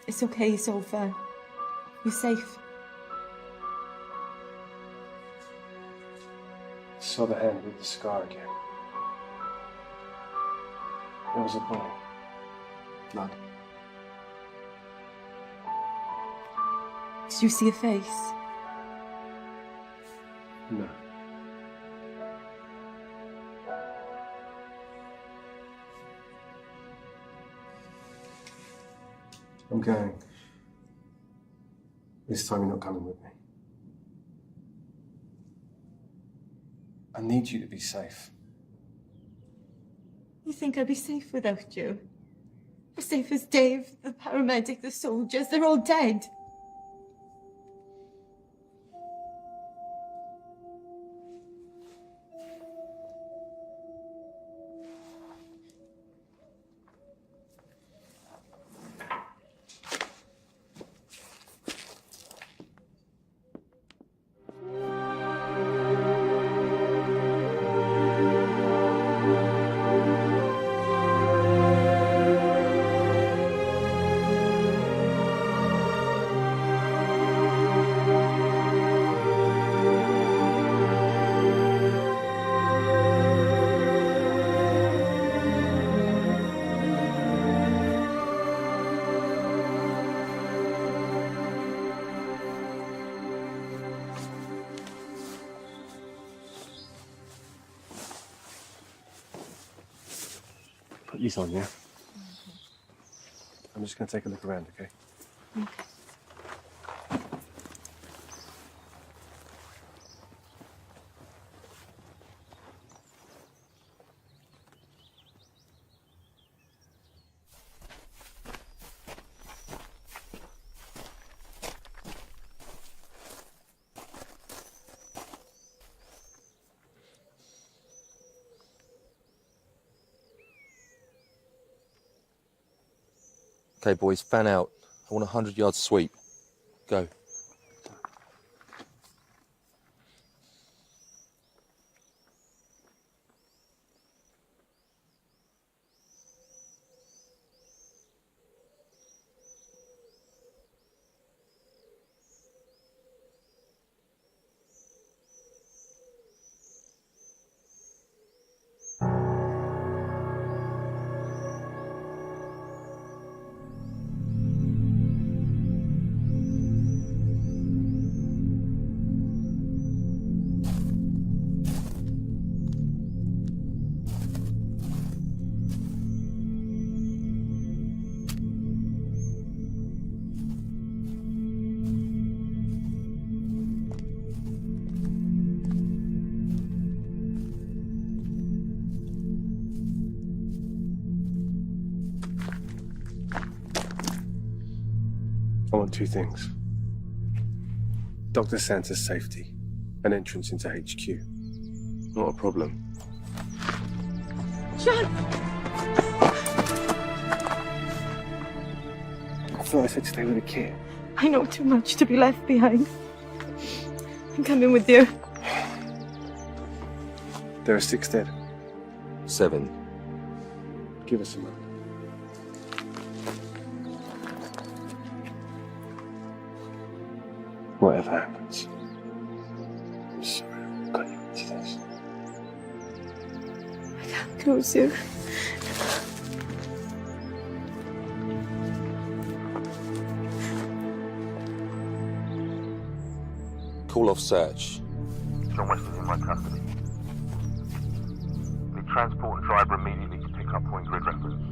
It's okay, it's over. You're safe. Saw the hand with the scar again. There was a bullet. Blood. Did you see a face? No. I'm going. This time you're not coming with me. I need you to be safe. You think I'd be safe without you? As safe as Dave, the paramedic, the soldiers, they're all dead. Put these on, yeah? I'm just going to take a look around, okay? Okay, boys, fan out. I want a 100-yard sweep. Go. I want two things. Dr. Santa's safety, an entrance into HQ. Not a problem. John! I thought I said stay with the kid. I know too much to be left behind. I'm coming with you. There are 6 dead. 7. Give us a moment. Whatever happens, I'm sorry I got you into this. I can't close you. Call off search. John West is in my custody. Need transport and driver immediately to pick up point grid reference.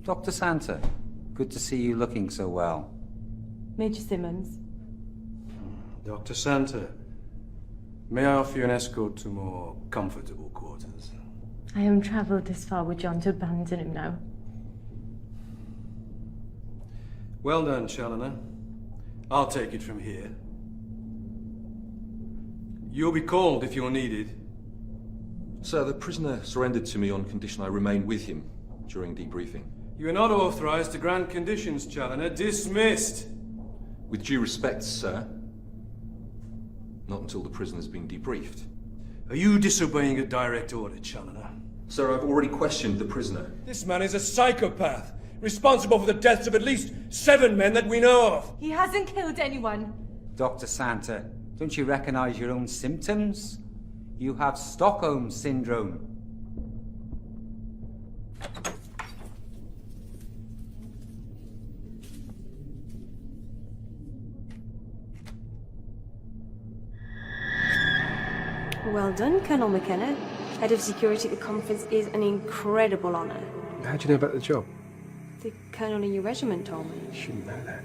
Dr. Santa, good to see you looking so well. Major Simmons. Dr. Santa, may I offer you an escort to more comfortable quarters? I haven't travelled this far with John to abandon him now. Well done, Challoner. I'll take it from here. You'll be called if you're needed. Sir, the prisoner surrendered to me on condition I remain with him during debriefing. You are not authorized to grant conditions, Challoner. Dismissed! With due respect, sir, Not until the prisoner's been debriefed. Are you disobeying a direct order, Challoner? Sir, I've already questioned the prisoner. This man is a psychopath, responsible for the deaths of at least 7 men that we know of. He hasn't killed anyone. Dr. Santa, don't you recognize your own symptoms? You have Stockholm Syndrome. Well done, Colonel McKenna. Head of security at the conference is an incredible honour. How do you know about the job? The colonel in your regiment told me. You shouldn't know that.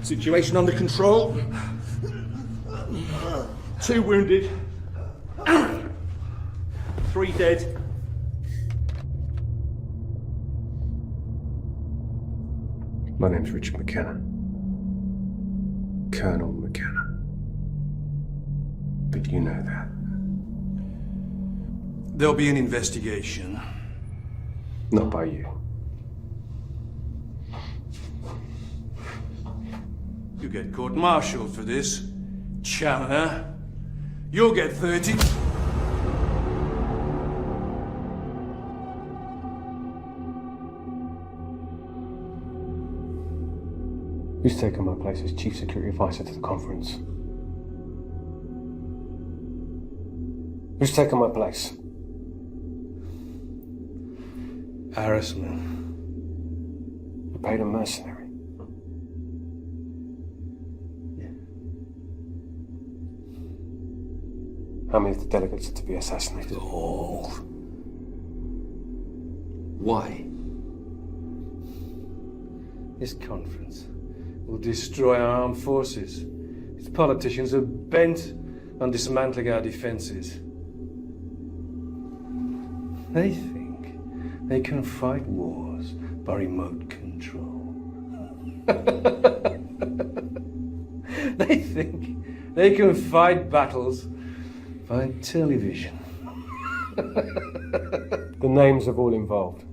Situation under control. 2 wounded. 3 dead. My name's Richard McKenna. Colonel McKenna. But you know that. There'll be an investigation. Not by you. You get court-martialed for this, Challoner. You'll get 30. Who's taken my place as Chief Security Advisor to the conference? Who's taken my place? Harrisman. You paid a mercenary. How many of the delegates are to be assassinated? All. Why? This conference will destroy our armed forces. Its politicians are bent on dismantling our defenses. They think they can fight wars by remote control. They think they can fight battles by television. The names of all involved.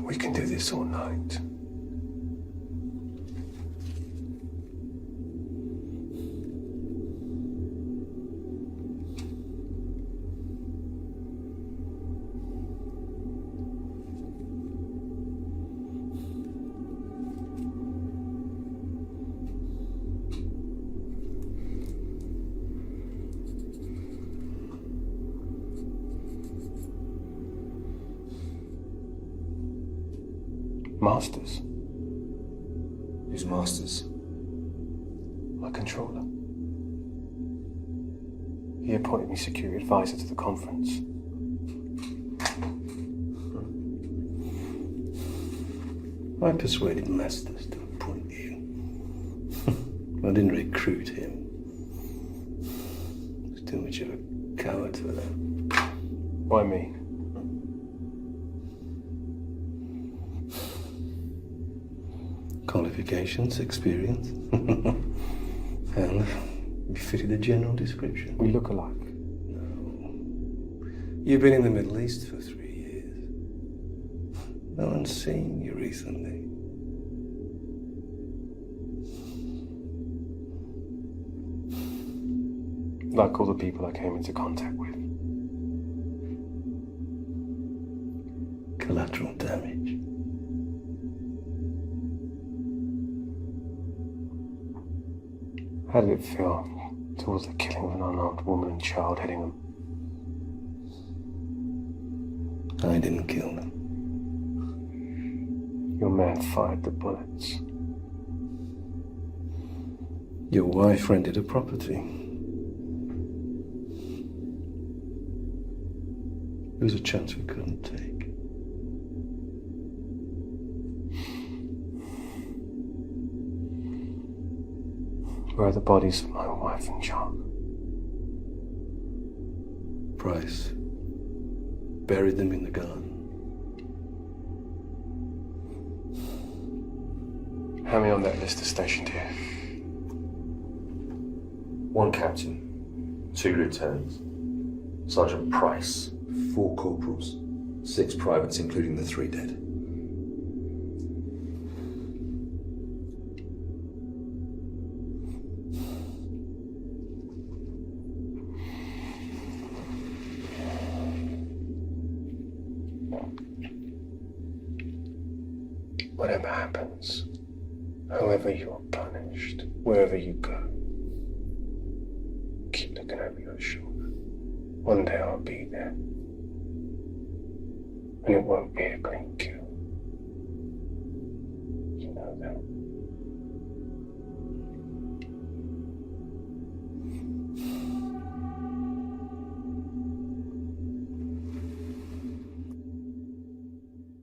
We can do this all night. Masters? Who's Masters? My controller. He appointed me security advisor to the conference. I persuaded Masters to appoint you. I didn't recruit him. He's too much of a coward for that. Why me? Qualifications, experience. And you fitted the general description. We look alike. You've been in the Middle East for 3 years. No one's seen you recently. Like all the people I came into contact with. Collateral damage. How did it feel towards the killing of an unarmed woman and child heading them? I didn't kill them. Your man fired the bullets. Your wife rented a property. There was a chance we couldn't take. Where are the bodies of my wife and child? Price buried them in the garden. How many on that list are stationed here? 1 captain, 2 lieutenants, Sergeant Price, 4 corporals. 6 privates, including the 3 dead. Whatever happens, however you are punished, wherever you go, keep looking over your shoulder. One day I'll be there. And it won't be a clean kill. You know that.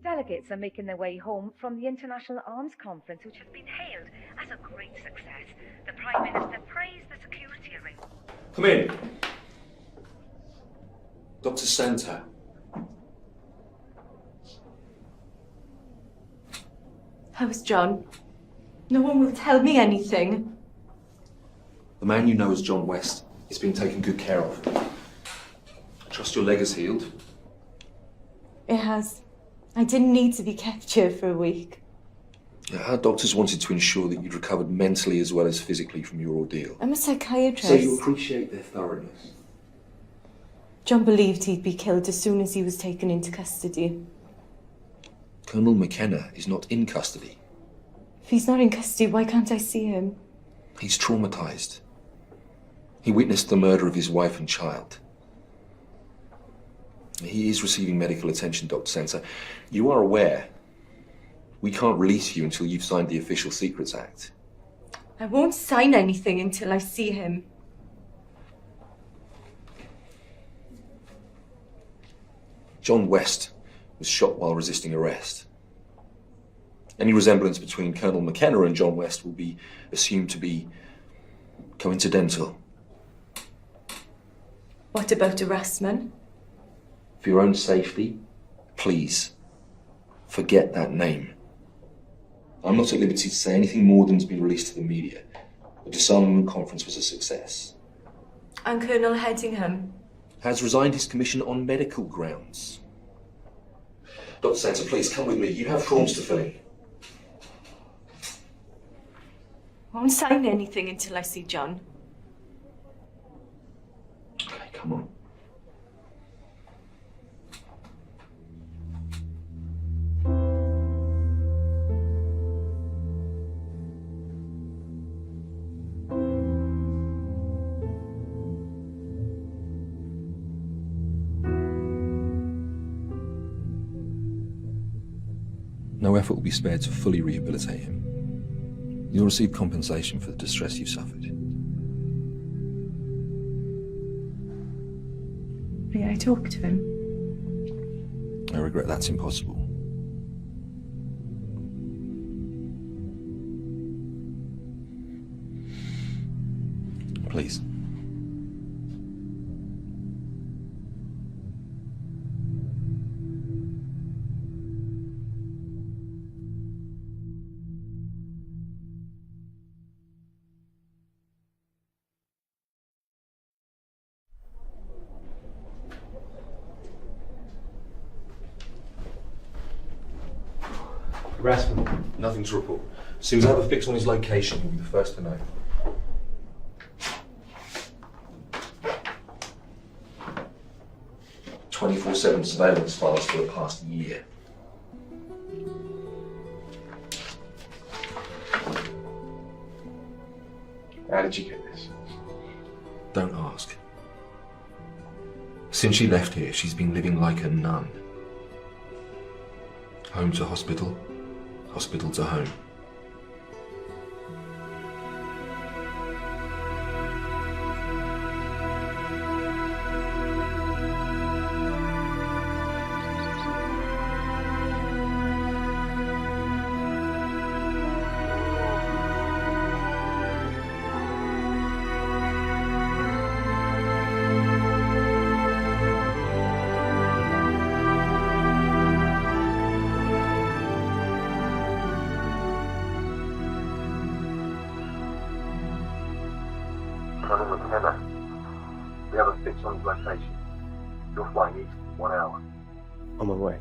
Delegates are making their way home from the International Arms Conference, which has been hailed as a great success. The Prime Minister praised the security arrangements. Come in. Dr. Santa. How's John? No one will tell me anything. The man you know as John West is being taken good care of. I trust your leg has healed. It has. I didn't need to be kept here for a week. Our doctors wanted to ensure that you'd recovered mentally as well as physically from your ordeal. I'm a psychiatrist. So you appreciate their thoroughness. John believed he'd be killed as soon as he was taken into custody. Colonel McKenna is not in custody. If he's not in custody, why can't I see him? He's traumatized. He witnessed the murder of his wife and child. He is receiving medical attention, Dr. Santa. You are aware we can't release you until you've signed the Official Secrets Act. I won't sign anything until I see him. John West was shot while resisting arrest. Any resemblance between Colonel McKenna and John West will be assumed to be coincidental. What about Erasmus? For your own safety, please, forget that name. I'm not at liberty to say anything more than's been released to the media. The disarmament conference was a success. And Colonel Headingham? Has resigned his commission on medical grounds. Dr. Santa, please come with me. You have forms to fill in. I won't sign anything until I see John. Okay, come on. No effort will be spared to fully rehabilitate him. You'll receive compensation for the distress you've suffered. May I talk to him? I regret that's impossible. Please. Harassment. Nothing to report. As soon as I have a fix on his location, you'll be the first to know. "24/7 surveillance files for the past year. How did you get this? Don't ask. Since she left here, she's been living like a nun. Home to hospital, hospital to home. Colonel McKenna, we have a fix on his location. You're flying east in 1 hour. On my way.